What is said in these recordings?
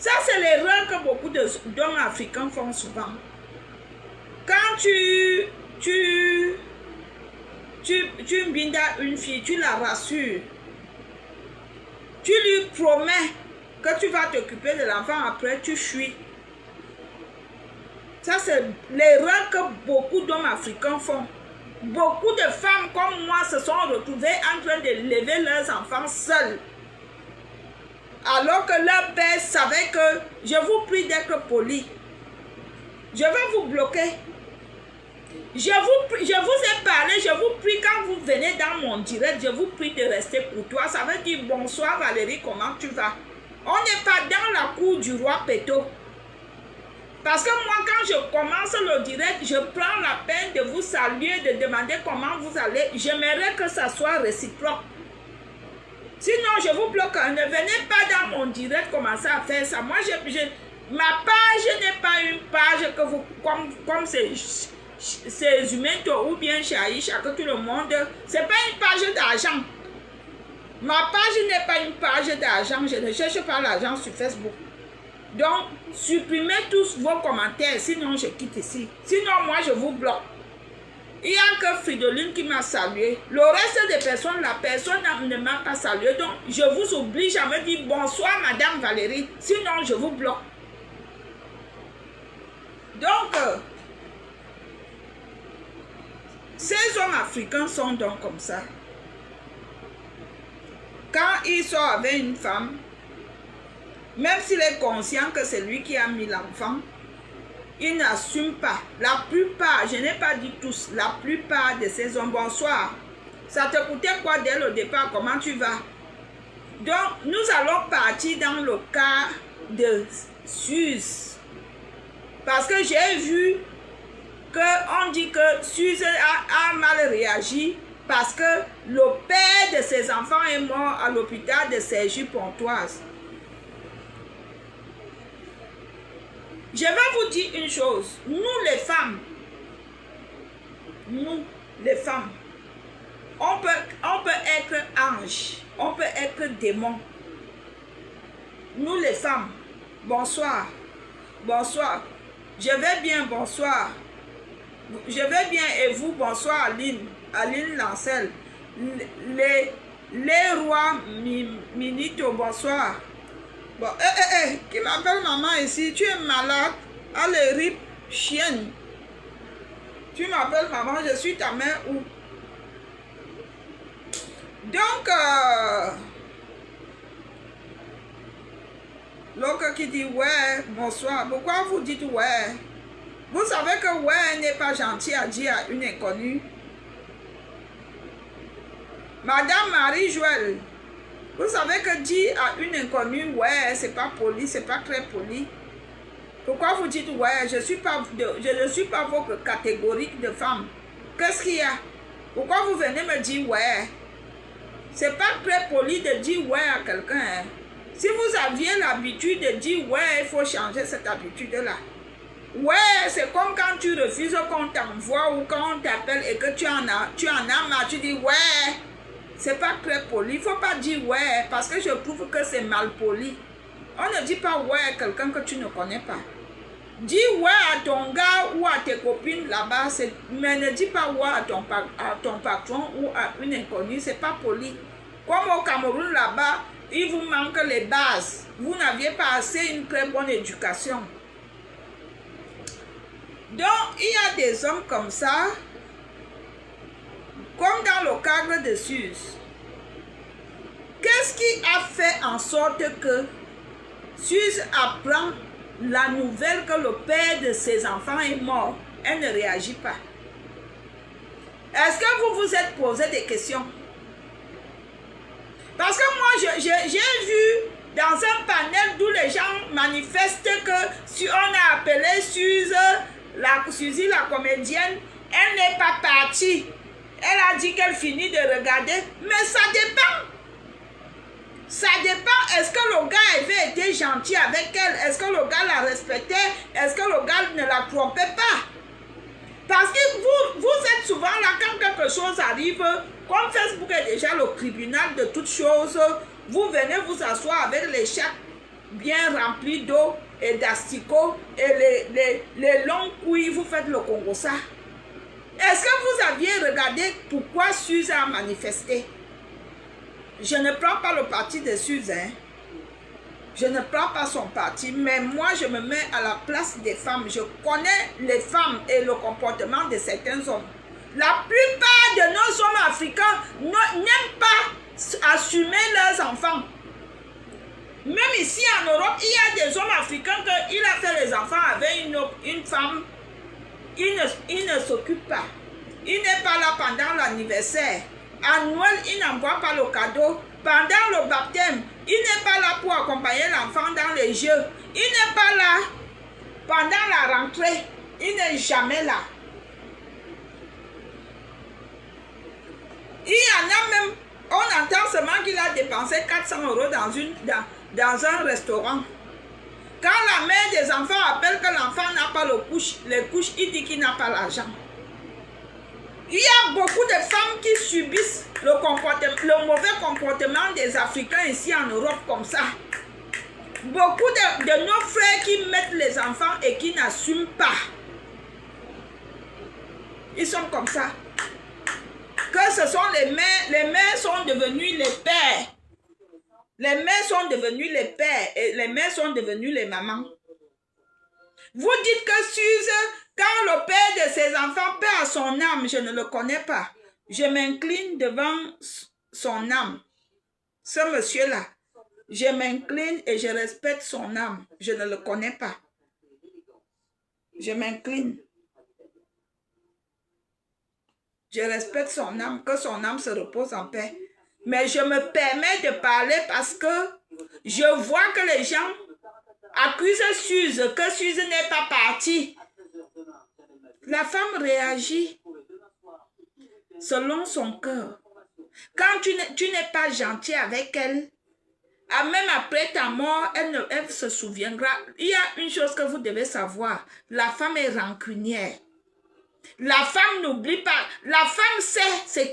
Ça, c'est l'erreur que beaucoup d'hommes africains font souvent. Quand tu bindas une fille, tu la rassures. Tu lui promets que tu vas t'occuper de l'enfant, après tu fuis. Ça, c'est l'erreur que beaucoup d'hommes africains font. Beaucoup de femmes comme moi se sont retrouvées en train d'élever leurs enfants seuls. Alors que leur père savait que je vous prie d'être poli. Je vais vous bloquer. Je vous ai parlé, je vous prie quand vous venez dans mon direct, je vous prie de rester pour toi. Ça veut dire bonsoir Valérie, comment tu vas? On n'est pas dans la cour du roi Péto. Parce que moi, quand je commence le direct, je prends la peine de vous saluer, de demander comment vous allez. J'aimerais que ça soit réciproque. Sinon, je vous bloque. Ne venez pas dans mon direct commencer à faire ça. Moi, ma page n'est pas une page que vous, comme ces humains ou bien Chaïcha, que tout le monde, c'est pas une page d'argent. Ma page n'est pas une page d'argent. Je ne cherche pas l'argent sur Facebook. Donc, supprimez tous vos commentaires, sinon je quitte ici. Sinon, moi, je vous bloque. Il n'y a que Fridoline qui m'a salué. Le reste des personnes, la personne ne m'a pas salué. Donc, je vous oblige à me dire bonsoir, Madame Valérie. Sinon, je vous bloque. Donc, ces hommes africains sont donc comme ça. Quand ils sont avec une femme, même s'il est conscient que c'est lui qui a mis l'enfant, il n'assume pas. La plupart, je n'ai pas dit tous, la plupart de ces hommes, bonsoir. Ça te coûtait quoi dès le départ? Comment tu vas? Donc, nous allons partir dans le cas de Suze. Parce que j'ai vu qu'on dit que Suze a mal réagi parce que le père de ses enfants est mort à l'hôpital de Cergy-Pontoise. Je vais vous dire une chose, nous les femmes, on peut être ange, on peut être démon. Nous les femmes, bonsoir, bonsoir, je vais bien, bonsoir, je vais bien et vous, bonsoir Aline Lancel, les rois Minito, bonsoir. Bon, qui m'appelle maman ici, tu es malade, allez, rip, chienne. Tu m'appelles maman, je suis ta mère où? Donc, l'autre qui dit ouais, bonsoir, pourquoi vous dites ouais? Vous savez que ouais n'est pas gentil à dire à une inconnue. Madame Marie-Joëlle, vous savez que dire à une inconnue, ouais, c'est pas poli, c'est pas très poli. Pourquoi vous dites, ouais, je ne suis pas votre catégorie de femme. Qu'est-ce qu'il y a? Pourquoi vous venez me dire, ouais? C'est pas très poli de dire, ouais, à quelqu'un. Hein. Si vous aviez l'habitude de dire, ouais, il faut changer cette habitude-là. Ouais, c'est comme quand tu refuses qu'on t'envoie ou quand on t'appelle et que tu en as marre, tu dis, ouais. C'est pas très poli. Il ne faut pas dire ouais, parce que je trouve que c'est mal poli. On ne dit pas ouais à quelqu'un que tu ne connais pas. Dis ouais à ton gars ou à tes copines là-bas, mais ne dis pas ouais à ton patron ou à une inconnue, c'est pas poli. Comme au Cameroun là-bas, il vous manque les bases. Vous n'aviez pas assez une très bonne éducation. Donc, il y a des hommes comme ça, comme dans le cadre de Suze. Qu'est-ce qui a fait en sorte que Suze apprend la nouvelle que le père de ses enfants est mort? Elle ne réagit pas. Est-ce que vous vous êtes posé des questions? Parce que moi, j'ai vu dans un panel d'où les gens manifestent que si on a appelé Suze, Suzy la comédienne, elle n'est pas partie. Elle a dit qu'elle finit de regarder. Mais ça dépend. Ça dépend. Est-ce que le gars avait été gentil avec elle? Est-ce que le gars la respectait? Est-ce que le gars ne la trompait pas? Parce que vous êtes souvent là quand quelque chose arrive. Comme Facebook est déjà le tribunal de toutes choses, vous venez vous asseoir avec les chats. bien remplis d'eau et d'asticots et les longues couilles, vous faites le Congo-ça. Est-ce que vous aviez regardé pourquoi Suze a manifesté? Je ne prends pas le parti de Suze, hein. Je ne prends pas son parti, mais moi je me mets à la place des femmes. Je connais les femmes et le comportement de certains hommes. La plupart de nos hommes africains n'aiment pas assumer leurs enfants. Même ici en Europe, il y a des hommes africains qui a fait les enfants avec une femme. Il ne s'occupe pas. Il n'est pas là pendant l'anniversaire. À Noël, il n'envoie pas le cadeau. Pendant le baptême, il n'est pas là pour accompagner l'enfant dans les jeux. Il n'est pas là pendant la rentrée. Il n'est jamais là. Il y en a même, on entend seulement qu'il a dépensé 400 € dans un restaurant. Quand la mère des enfants appelle que l'enfant n'a pas les couches, il dit qu'il n'a pas l'argent. Il y a beaucoup de femmes qui subissent le mauvais comportement des Africains ici en Europe comme ça. Beaucoup de nos frères qui mettent les enfants et qui n'assument pas. Ils sont comme ça. Que ce sont les mères sont devenues les pères. Les mères sont devenues les pères et les mères sont devenues les mamans. Vous dites que Suze, quand le père de ses enfants paie à son âme, je ne le connais pas. Je m'incline devant son âme. Ce monsieur-là, je m'incline et je respecte son âme. Je ne le connais pas. Je m'incline. Je respecte son âme, que son âme se repose en paix. Mais je me permets de parler parce que je vois que les gens accusent Suze, que Suze n'est pas partie. La femme réagit selon son cœur. Quand tu n'es pas gentil avec elle, même après ta mort, elle se souviendra. Il y a une chose que vous devez savoir. La femme est rancunière. La femme n'oublie pas. La femme sait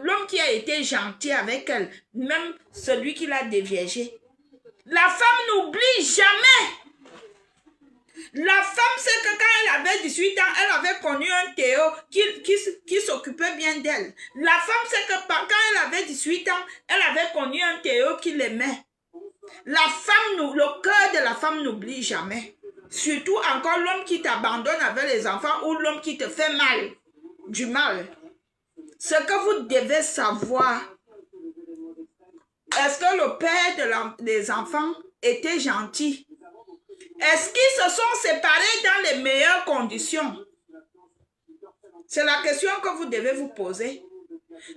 l'homme qui a été gentil avec elle, même celui qui l'a déviégé. La femme n'oublie jamais. La femme sait que quand elle avait 18 ans, elle avait connu un Théo qui s'occupait bien d'elle. La femme sait que quand elle avait 18 ans, elle avait connu un Théo qui l'aimait. La femme, le cœur de la femme n'oublie jamais. Surtout encore l'homme qui t'abandonne avec les enfants ou l'homme qui te fait mal, du mal. Ce que vous devez savoir, est-ce que le père des enfants était gentil? Est-ce qu'ils se sont séparés dans les meilleures conditions? C'est la question que vous devez vous poser.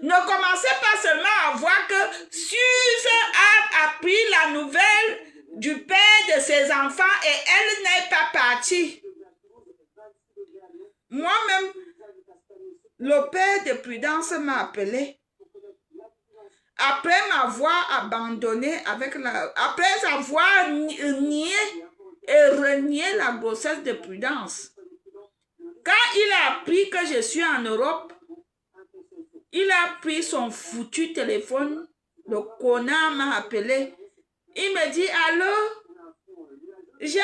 Ne commencez pas seulement à voir que Suze a appris la nouvelle du père de ses enfants et elle n'est pas partie. Moi-même, le père de Prudence m'a appelé. Après m'avoir abandonné après avoir nié et renié la grossesse de Prudence. Quand il a appris que je suis en Europe, il a pris son foutu téléphone. Le connard m'a appelé. Il me dit, allô, j'ai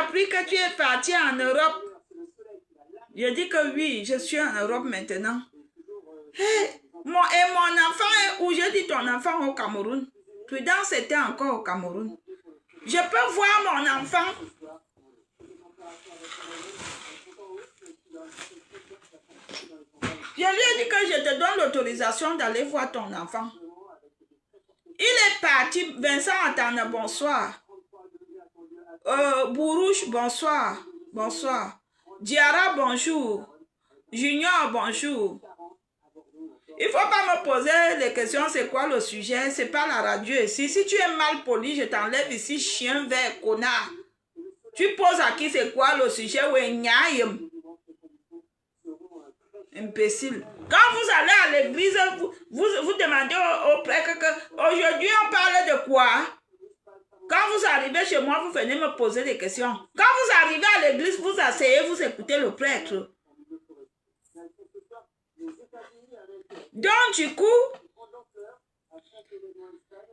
appris que tu es parti en Europe. Je dis que oui, je suis en Europe maintenant. Hey, mon enfant est où? Je dis ton enfant au Cameroun. Prudence était encore au Cameroun. Je peux voir mon enfant. Je lui ai dit que je te donne l'autorisation d'aller voir ton enfant. Il est parti. Vincent Atana, bonsoir. Bourouche, bonsoir. Bonsoir. Diara, bonjour. Junior, bonjour. Il ne faut pas me poser les questions, c'est quoi le sujet? C'est pas la radio ici. Si tu es mal poli, je t'enlève ici, chien vert, connard. Tu poses à qui c'est quoi le sujet? Imbécile. Quand vous allez à l'église, vous demandez au prêtre que aujourd'hui on parle de quoi? Quand vous arrivez chez moi, vous venez me poser des questions. Quand vous arrivez à l'église, vous asseyez, vous écoutez le prêtre. Donc du coup,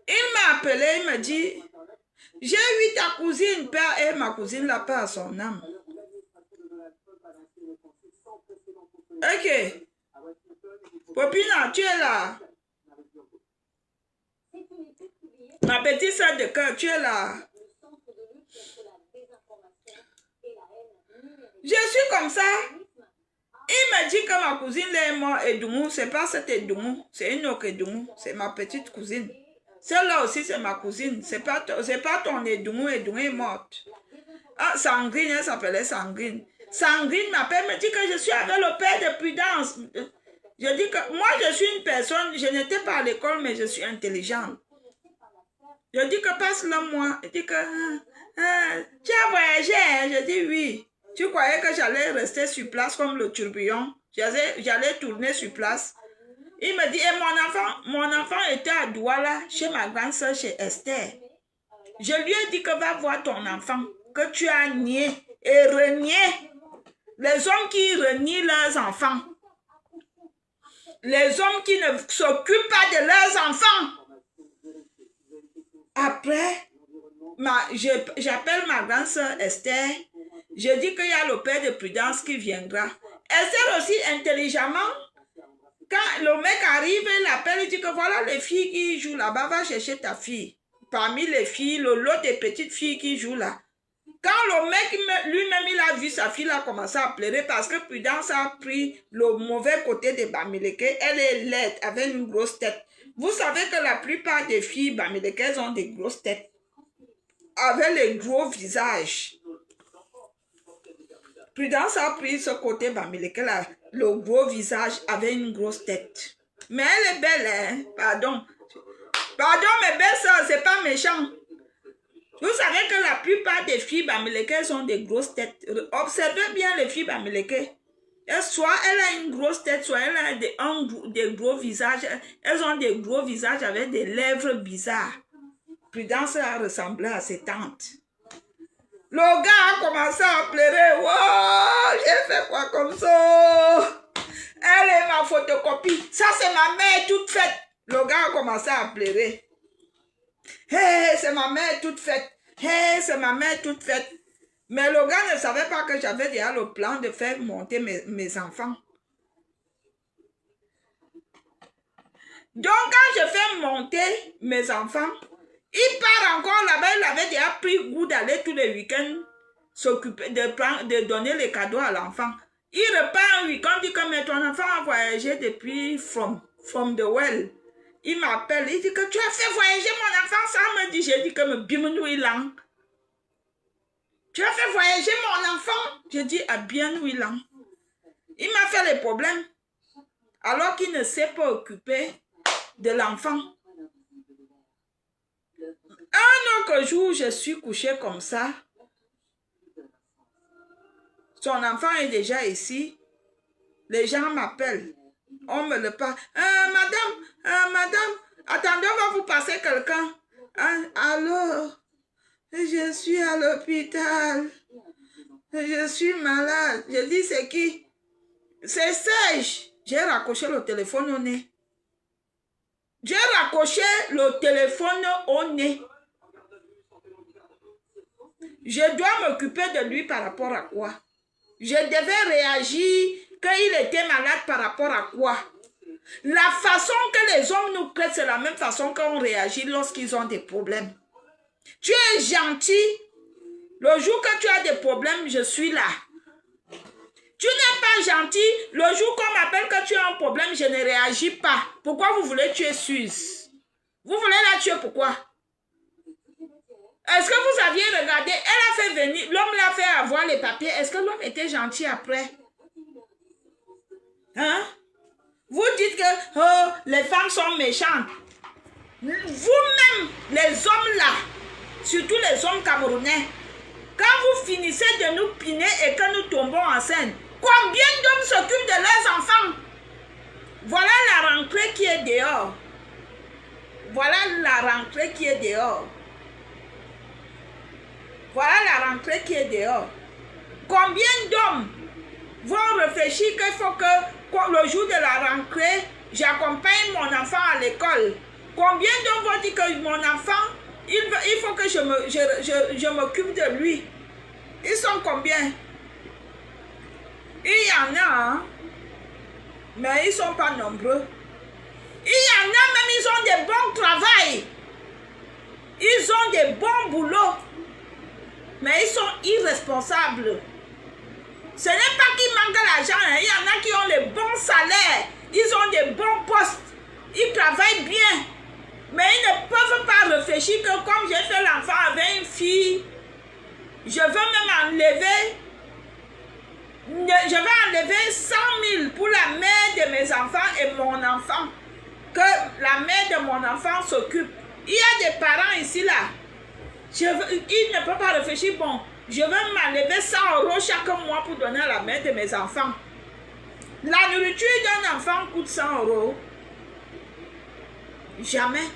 il m'a appelé, il me dit, J'ai eu ta cousine, père et ma cousine, la paix à son âme. Ok. Popina, tu es là. Ma petite soeur de cœur, tu es là. Je suis comme ça. Il me dit que ma cousine est morte Edoumou. C'est pas cette Edoumou. C'est une autre Edoumou. C'est ma petite cousine. Celle-là aussi, c'est ma cousine. C'est pas ton Edoumou. Edoumou est morte. Ah, Sangrine, elle s'appelait Sangrine. Sangrine m'appelle, me dit que je suis avec le père de Prudence. Je dis que moi, je suis une personne, je n'étais pas à l'école, mais je suis intelligente. Je dis que passe-le moi. Il dit que tu as voyagé, hein? Je dis oui. Tu croyais que j'allais rester sur place comme le tourbillon? J'allais tourner sur place. Il me dit, et mon enfant était à Douala, chez ma grande soeur, chez Esther. Je lui ai dit que va voir ton enfant, que tu as nié et renié. Les hommes qui renient leurs enfants. Les hommes qui ne s'occupent pas de leurs enfants. Après, j'appelle ma grande soeur Esther. Je dis qu'il y a le père de Prudence qui viendra. Esther aussi intelligemment, quand le mec arrive, il l'appelle, il dit que voilà les filles qui jouent là-bas, va chercher ta fille. Parmi les filles, le lot des petites filles qui jouent là. Quand le mec lui-même, il a vu sa fille, il a commencé à pleurer parce que Prudence a pris le mauvais côté de Bamileke. Elle est laide, avec une grosse tête. Vous savez que la plupart des filles Bamileke, elles ont des grosses têtes. Avec les gros visages. Prudence a pris ce côté Bamileke, là, le gros visage avec une grosse tête. Mais elle est belle, hein? Pardon. Pardon, mes belles soeurs, c'est pas méchant. Vous savez que la plupart des filles Bamileke ont des grosses têtes. Observez bien les filles Bamileke. Soit elle a une grosse tête, soit elle a des gros visages. Elles ont des gros visages avec des lèvres bizarres. Prudence a ressemblé à ses tantes. Le gars a commencé à pleurer. Wow, j'ai fait quoi comme ça? Elle est ma photocopie. Ça, c'est ma mère toute faite. Le gars a commencé à pleurer. Hey, c'est ma mère toute faite. Hey, c'est ma mère toute faite. Mais le gars ne savait pas que j'avais déjà le plan de faire monter mes enfants. Donc, quand je fais monter mes enfants, il part encore là-bas, il avait déjà pris goût d'aller tous les week-ends s'occuper de donner les cadeaux à l'enfant. Il repart un week-end, dit que mais ton enfant a voyagé depuis from the well. Il m'appelle, il dit que tu as fait voyager mon enfant, ça me dit, j'ai dit que me bimnouilang. Tu as fait voyager mon enfant? J'ai dit à bienouilang. Il m'a fait les problèmes, alors qu'il ne s'est pas occupé de l'enfant. Un autre jour, je suis couchée comme ça. Son enfant est déjà ici. Les gens m'appellent. On me le parle. Madame, attendez, on va vous passer quelqu'un. Allô? Je suis à l'hôpital. Je suis malade. Je dis, c'est qui? C'est Serge. J'ai raccroché le téléphone au nez. J'ai raccroché le téléphone au nez. Je dois m'occuper de lui par rapport à quoi? Je devais réagir qu'il était malade par rapport à quoi? La façon que les hommes nous traitent, c'est la même façon qu'on réagit lorsqu'ils ont des problèmes. Tu es gentil. Le jour que tu as des problèmes, je suis là. Tu n'es pas gentil. Le jour qu'on m'appelle que tu as un problème, je ne réagis pas. Pourquoi vous voulez tuer Suisse? Vous voulez la tuer pourquoi? Est-ce que vous aviez regardé? Elle a fait venir, l'homme l'a fait avoir les papiers. Est-ce que l'homme était gentil après? Hein? Vous dites que oh, les femmes sont méchantes. Vous-même, les hommes là, surtout les hommes camerounais, quand vous finissez de nous piner et que nous tombons enceintes, combien d'hommes s'occupent de leurs enfants? Voilà la rentrée qui est dehors. Voilà la rentrée qui est dehors. Voilà la rentrée qui est dehors. Combien d'hommes vont réfléchir qu'il faut que le jour de la rentrée, j'accompagne mon enfant à l'école? Combien d'hommes vont dire que mon enfant, Il faut que je m'occupe de lui. Ils sont combien? Il y en a, hein? Mais ils ne sont pas nombreux. Il y en a même, ils ont des bons travails. Ils ont des bons boulots. Mais ils sont irresponsables. Ce n'est pas qu'ils manquent l'argent. Hein. Il y en a qui ont les bons salaires. Ils ont des bons postes. Ils travaillent bien. Mais ils ne peuvent pas réfléchir que comme j'ai fait l'enfant avec une fille, je veux même enlever, je vais enlever 100 000 pour la mère de mes enfants et mon enfant. Que la mère de mon enfant s'occupe. Il y a des parents ici là. Ils ne peuvent pas réfléchir, bon, je vais m'enlever 100 € chaque mois pour donner à la mère de mes enfants. La nourriture d'un enfant coûte 100 €. Jamais.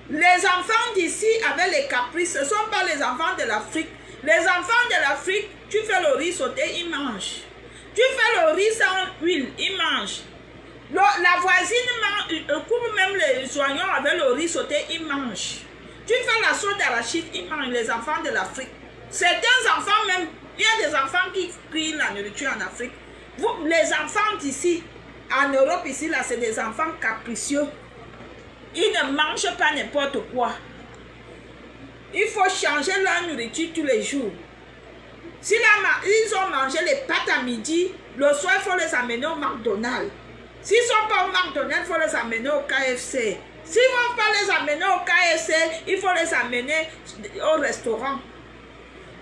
Les enfants d'ici avec les caprices, ce ne sont pas les enfants de l'Afrique. Les enfants de l'Afrique, tu fais le riz sauté, ils mangent. Tu fais le riz sans huile, ils mangent. La voisine coupe même les oignons avec le riz sauté, ils mangent. Tu fais la sauce d'arachide, ils mangent, les enfants de l'Afrique. Certains enfants même, il y a des enfants qui crient la nourriture en Afrique. Vous, les enfants d'ici, en Europe ici, là, c'est des enfants capricieux. Ils ne mangent pas n'importe quoi. Il faut changer leur nourriture tous les jours. Si ils ont mangé les pâtes à midi, le soir, il faut les amener au McDonald's. S'ils ne sont pas au McDonald's, il faut les amener au KFC. S'ils ne vont pas les amener au KFC, il faut les amener au restaurant.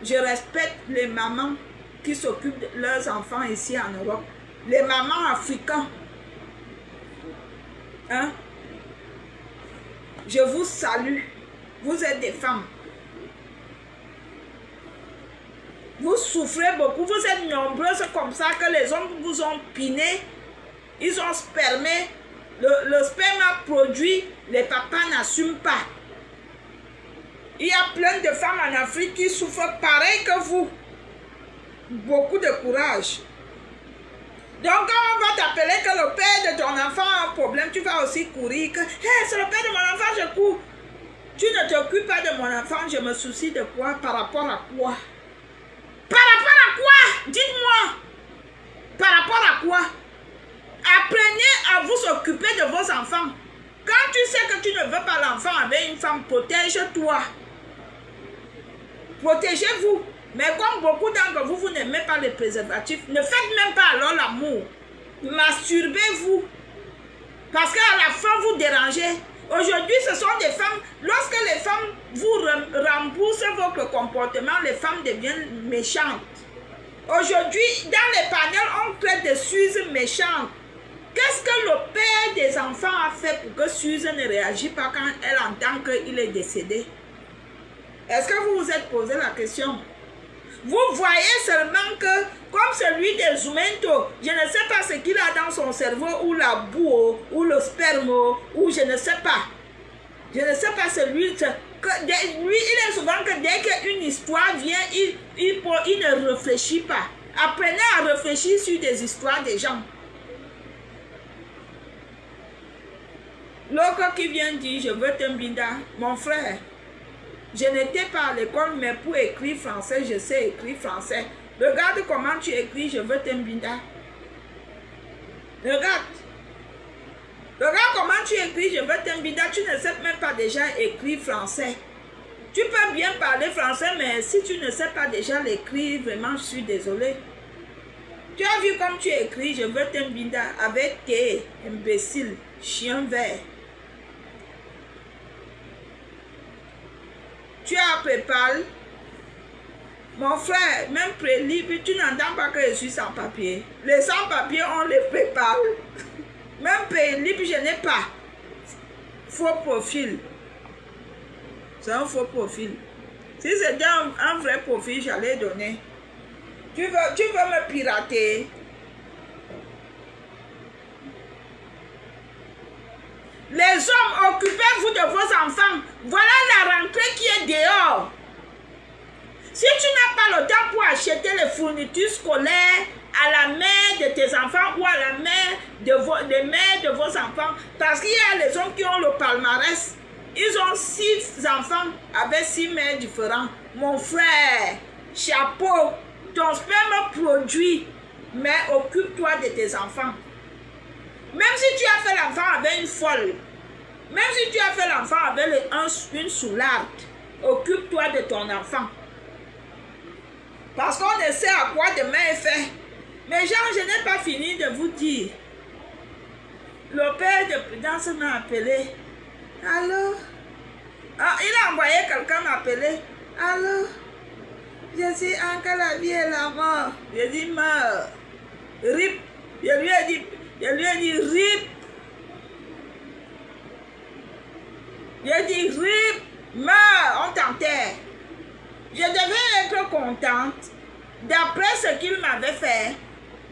Je respecte les mamans qui s'occupent de leurs enfants ici en Europe. Les mamans africaines. Hein? Je vous salue. Vous êtes des femmes. Vous souffrez beaucoup. Vous êtes nombreuses comme ça que les hommes vous ont piné. Ils ont spermé. Le sperme a produit. Les papas n'assument pas. Il y a plein de femmes en Afrique qui souffrent pareil que vous. Beaucoup de courage. Donc quand on va t'appeler que le père de ton enfant a un problème, tu vas aussi courir que hey, c'est le père de mon enfant, je cours. Tu ne t'occupes pas de mon enfant, je me soucie de quoi? Par rapport à quoi? Par rapport à quoi? Dites-moi. Par rapport à quoi? Apprenez à vous occuper de vos enfants. Quand tu sais que tu ne veux pas l'enfant avec une femme, protège-toi. Protégez-vous. Mais comme beaucoup d'entre vous, vous n'aimez pas les préservatifs, ne faites même pas alors l'amour. Masturbez-vous. Parce qu'à la fin, vous dérangez. Aujourd'hui, ce sont des femmes, lorsque les femmes vous remboursent votre comportement, les femmes deviennent méchantes. Aujourd'hui, dans les panels, on crée des Suzes méchantes. Qu'est-ce que le père des enfants a fait pour que Suze ne réagisse pas quand elle entend qu'il est décédé? Est-ce que vous vous êtes posé la question? Vous voyez seulement que, comme celui de Zoumento, je ne sais pas ce qu'il a dans son cerveau, ou la boue, ou le sperme, ou je ne sais pas. Je ne sais pas celui, lui, il est souvent que dès qu'une histoire vient, il ne réfléchit pas. Apprenez à réfléchir sur des histoires des gens. L'autre qui vient dire, je veux Tembinda, mon frère. Je n'étais pas à l'école, mais pour écrire français, je sais écrire français. Regarde comment tu écris, je veux Tembinda. Regarde. Regarde comment tu écris, je veux Tembinda. Tu ne sais même pas déjà écrire français. Tu peux bien parler français, mais si tu ne sais pas déjà l'écrire, vraiment, je suis désolée. Tu as vu comme tu écris, je veux Tembinda, avec T, imbécile, chien vert. Tu as préparé. Mon frère, même pré-libre, tu n'entends pas que je suis sans papier. Les sans-papiers, on les prépare. Même pré-libre, je n'ai pas. Faux profil. C'est un faux profil. Si c'était un vrai profil, j'allais donner. Tu veux me pirater? Les hommes, occupez-vous de vos enfants. Voilà la rentrée qui est dehors. Si tu n'as pas le temps pour acheter les fournitures scolaires à la mère de tes enfants ou à la mère de vos enfants, parce qu'il y a les hommes qui ont le palmarès, Ils ont 6 enfants avec 6 mères différents. Mon frère, chapeau, ton sperme produit, mais occupe-toi de tes enfants. Même si tu as fait l'enfant avec une folle, même si tu as fait l'enfant avec une soulade, occupe-toi de ton enfant. Parce qu'on ne sait à quoi demain est fait. Mais genre, je n'ai pas fini de vous dire. Le père de Prudence m'a appelé. Allô? Ah, il a envoyé quelqu'un m'appeler. Allô? Je dis encore la vie et la mort. Je dis meurs. RIP. Je lui ai dit RIP. Je dis RIP. Meurs. On t'enterre. Je devais être contente d'après ce qu'il m'avait fait.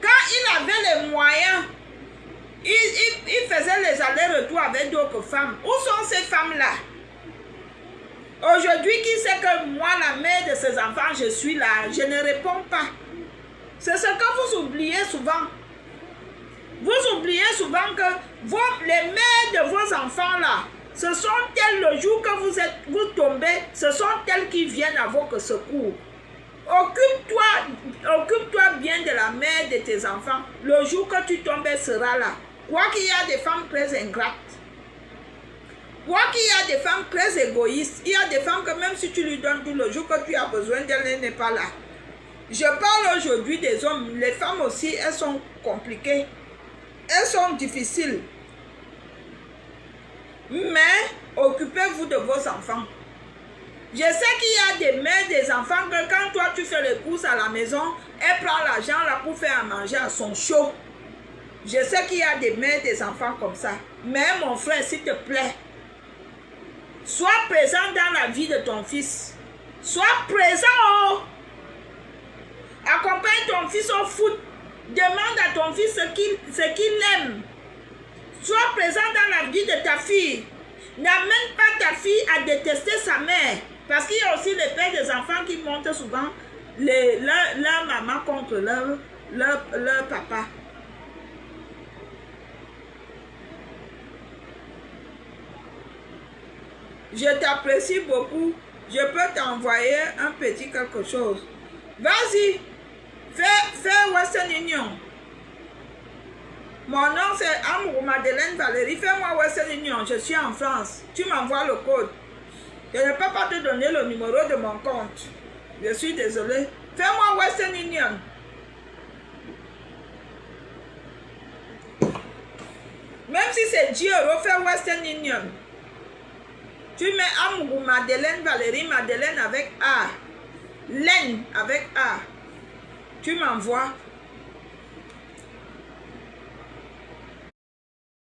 Quand il avait les moyens, il faisait les allers-retours avec d'autres femmes. Où sont ces femmes-là? Aujourd'hui, qui sait que moi, la mère de ces enfants, je suis là? Je ne réponds pas. C'est ce que vous oubliez souvent. Vous oubliez souvent que les mères de vos enfants-là, ce sont elles le jour que vous tombez, ce sont elles qui viennent à votre secours. Occupe-toi bien de la mère de tes enfants. Le jour que tu tombes, elle sera là. Quoi qu'il y a des femmes très ingrates. Quoi qu'il y a des femmes très égoïstes. Il y a des femmes que même si tu lui donnes tout le jour que tu as besoin d'elle, elle n'est pas là. Je parle aujourd'hui des hommes. Les femmes aussi, elles sont compliquées. Elles sont difficiles. Mais occupez-vous de vos enfants. Je sais qu'il y a des mères, des enfants, que quand toi tu fais les courses à la maison, elle prend l'argent là pour faire à manger à son chaud. Je sais qu'il y a des mères, des enfants comme ça. Mais mon frère, s'il te plaît, sois présent dans la vie de ton fils. Sois présent. Accompagne ton fils au foot. Demande à ton fils ce qu'il aime. Sois présent dans la vie de ta fille. N'amène pas ta fille à détester sa mère. Parce qu'il y a aussi les pères des enfants qui montent souvent leur maman contre leur papa. Je t'apprécie beaucoup. Je peux t'envoyer un petit quelque chose. Vas-y. Fais Western Union. Mon nom c'est Amour Madeleine Valérie. Fais-moi Western Union. Je suis en France. Tu m'envoies le code. Je ne peux pas te donner le numéro de mon compte. Je suis désolé. Fais-moi Western Union. Même si c'est 10 €, fais Western Union. Tu mets Amour Madeleine Valérie, Madeleine avec A. Laine avec A. Tu m'envoies.